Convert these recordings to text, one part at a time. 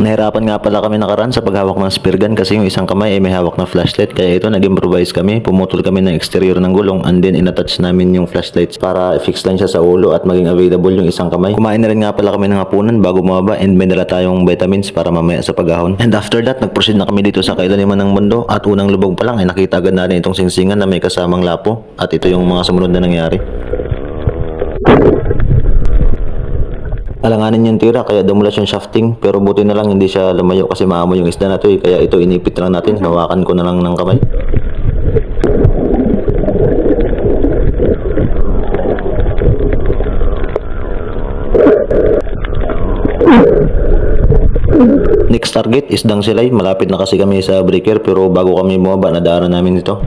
Nahirapan nga pala kami nakaraan sa paghawak ng spear gun kasi yung isang kamay ay may hawak na flashlight. Kaya ito nag-improvise kami. Pumutol kami ng exterior ng gulong and then inattach namin yung flashlights para i-fix lang siya sa ulo at maging available yung isang kamay. Kumain na rin nga pala kami ng hapunan bago bumaba and may dala tayong vitamins para mamaya sa paghahon. And after that, nag-proceed na kami dito sa kailaliman ng mundo at unang lubog pa lang ay nakita agad natin itong singsingan na may kasamang lapo at ito yung mga sumunod na nangyari. Alanganin yung tira kaya dumulas yung shafting pero buti na lang hindi siya lumayo kasi maamoy yung isda na to kaya ito inipit lang natin, hawakan ko na lang ng kamay. Next target isdang silay, malapit na kasi kami sa breaker pero bago kami bumaba nadaanan namin ito.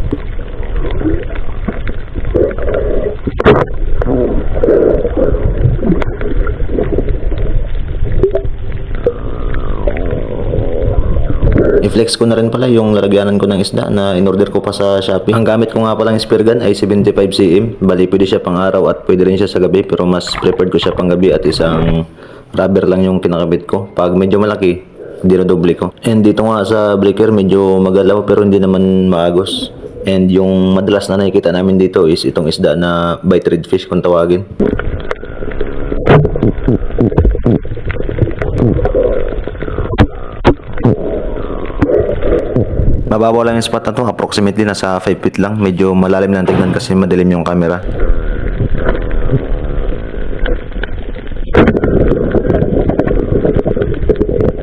I-flex ko na rin pala yung lalagyanan ko ng isda na in-order ko pa sa Shopee. Ang gamit ko nga palang spear gun ay 75 cm. Bali pwede siya pang araw at pwede rin siya sa gabi pero mas preferred ko siya pang gabi at isang rubber lang yung kinakabit ko. Pag medyo malaki, dinodoble ko. And dito nga sa breaker medyo magalaw pero hindi naman maagos. And yung madalas na nakikita namin dito is itong isda na bite red fish kung tawagin. Mababaw lang yung spot na to, approximately nasa 5 feet lang. Medyo malalim lang tignan kasi madilim yung camera.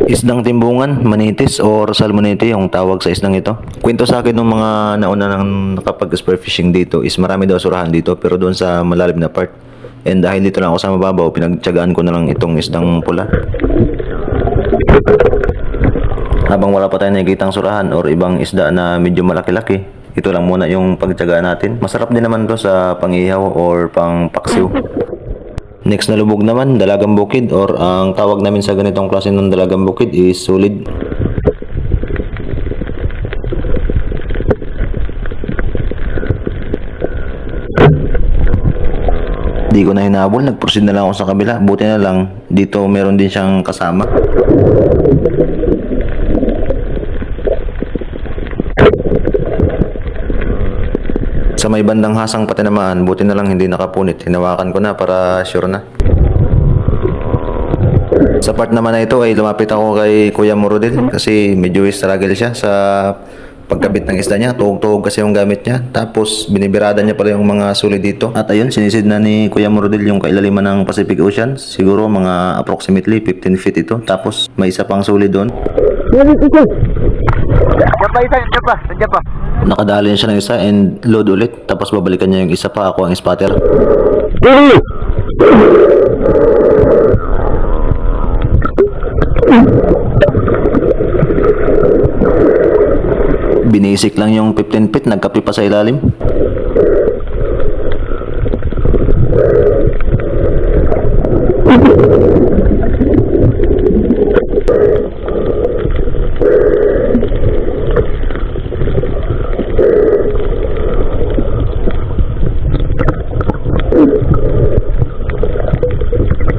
Isdang timbungan, manitis or salmonete yung tawag sa isdang ito. Kwento sa akin ng mga nauna nang nakapag-spear fishing dito is marami daw surahan dito pero doon sa malalim na part. And dahil dito lang ako sa mababaw, pinagtyagaan ko na lang itong isdang pula. Habang wala pa tayong nakikitang surahan or ibang isda na medyo malaki-laki, ito lang muna yung pagtyagaan natin. Masarap din naman to sa pang-ihaw or pang-paksiw. Next na lubog naman, dalagang bukid or ang tawag namin sa ganitong klase ng dalagang bukid is solid. Di ko na hinabol, nag-proceed na lang ako sa kabila. Buti na lang, dito meron din siyang kasama. Sa may bandang hasang patinamaan, buti na lang hindi nakapunit. Hinawakan ko na para sure na. Sa part naman na ito ay lumapit ako kay Kuya Murodel kasi medyo struggle siya sa pagkabit ng isda niya. Tuhog-tuhog kasi yung gamit niya. Tapos binibirada niya pala yung mga suli dito. At ayun, sinisid na ni Kuya Murodel yung kailaliman ng Pacific Ocean. Siguro mga approximately 15 feet ito. Tapos may isa pang suli doon. Diyan pa. Nakadali siya ng isa and load ulit. Tapos babalikan niya yung isa pa. Ako ang spotter. Binisik lang yung 15 feet. Nagkapi pa sa ilalim.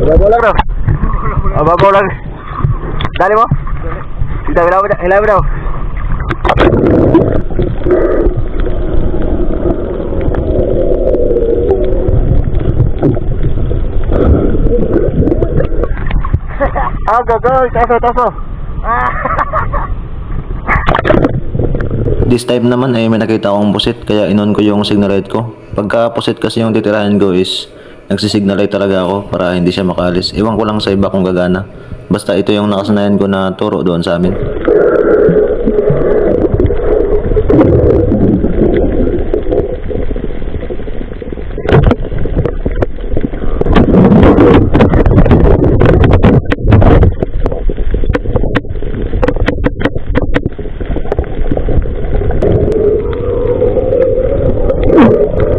Babaw lang bro. Babaw lang. Dali mo? Hilaw daw. Go. Taso. This time naman ay may nakita akong pusit kaya inon ko yung signal light ko. Pagka pusit kasi yung titirahin ko is nagsisignal light talaga ako para hindi siya makalis. Iwan ko lang sa iba kung gagana. Basta ito yung nakasanayan ko na turo doon sa amin.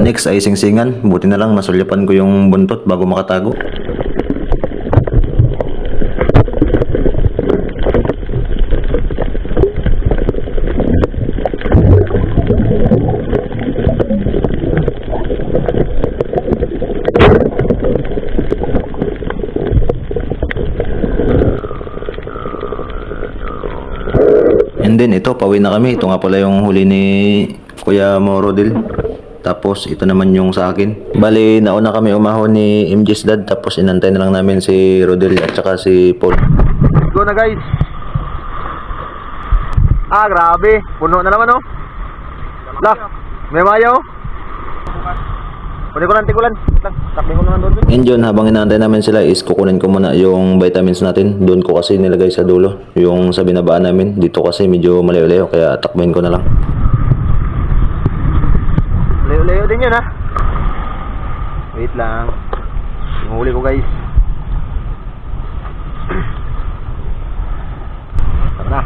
Next ay singsingan. Buti na lang nasulyapan ko yung buntot bago makatago. And then ito, pauwi na kami. Ito nga pala yung huli ni Kuya Morodel. Tapos ito naman yung sa akin. Bali, nauna kami umahon ni MJ's dad. Tapos inantay na lang namin si Rodel at saka si Paul. Go na guys. Grabe. Puno na naman oh. Lah, may mayo. Kunin ko lang tikulan. Takbin ko naman doon. And yun, habang inaantay namin sila is kukunin ko muna yung vitamins natin. Doon ko kasi nilagay sa dulo. Yung sa binabaan namin. Dito kasi medyo malayo-layo. Kaya takbuhin ko na lang. Layo-layo din yun ha. Wait lang. Yung huli ko guys. Tara na.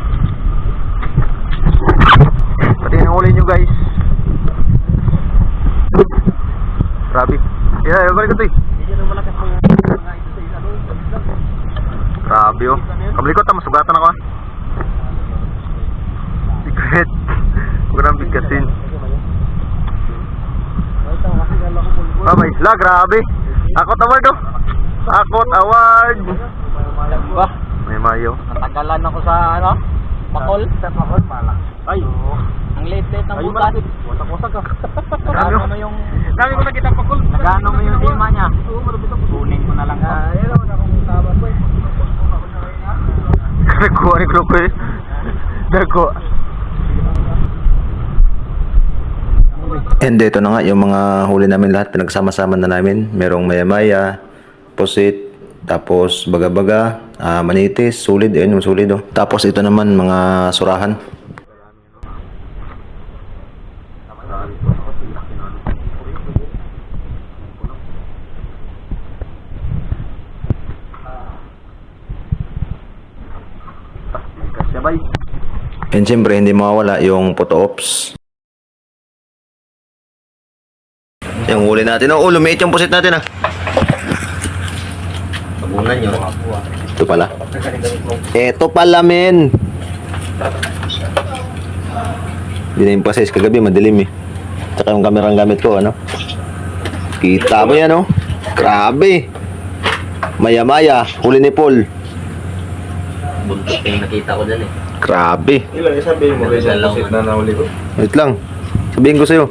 Pati yung huli nyo guys. Grabe. Balik ko to eh. Grabe oh. Kablikot ha, masugatan ako ha. Secret. Huwag nang bigkasin. Babay. La, grabe. Akot award oh. Akot award. Ba? May mayo. Natagalan ako sa ano? Pakol? Sa pakol, malak. Ay. Ang late-late ng butas. Wasak-wasak ka. Nagano mo yung... Dami ko nakita pakol. Nagano mo yung tema niya. Kunin ko na lang to. Ayun ako kung sabat ko eh. Nagkuha ni Kroko eh. Nagkuha. And ito na nga yung mga huli namin lahat. Pinagsama-sama na namin. Merong maya-maya, pusit, tapos baga-baga, manitis, sulid. Ayun yung sulid oh. Tapos ito naman mga surahan. Sabay. And siyempre hindi mawawala yung photo ops. Yung huli natin. Oh, lumiit yung pusit natin ah. Tabunan nyo. Ito pala. Ito pala men. Hindi na yung pa-size kagabi, madilim eh. Tsaka yung kamerang gamit ko, ano? Kita mo yan oh. Grabe. Maya-maya, huli ni Paul. Buntot yung nakita ko dyan eh. Grabe. Ilan sabihin mo guys, pusit na nahuli ko. Wait lang. Sabihin ko sa'yo.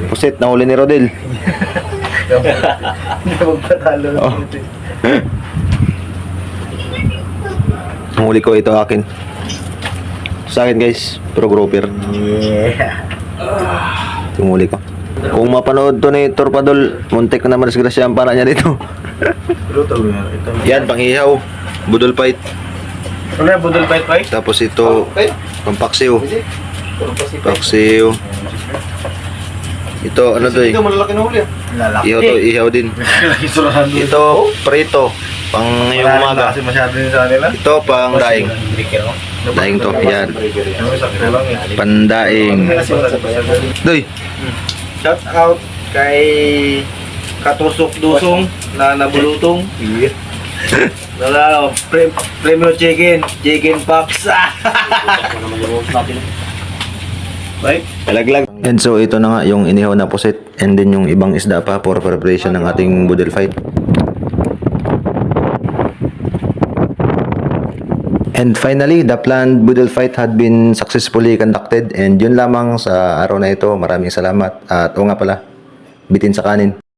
Pusit, nahuli ni Rodel. Hindi na magpatalo. Oh. Ang huli ko, ito akin. Sa akin guys, pro grouper. Yeah. Yung huli ko. Kung mapanood to ni Torpadol, muntik na madisgrasya ang para niya dito. Luto yan. Ito. Yan, pang-ihaw. Budol fight. Ano yan, budol fight fight? Tapos ito, pampaksiw. Paksiw. Ito, ano to eh? Ito malalaki na huli ah. Ihaw to, ihaw din. Ito, prito. Pang ngayong umaga. Kasi masyado din sa kanila. Ito, pang daing. Daing to, yan. Pandaing. Doy, Shout out kay Katusok Dusong na nabulutong. Nalalo, Premium Chicken Pops. Right? alaglag. And so, ito na nga yung inihaw na pusit. And then yung ibang isda pa for preparation ng ating budol fight. And finally, the planned budol fight had been successfully conducted. And yun lamang sa araw na ito. Maraming salamat. At o nga pala, bitin sa kanin.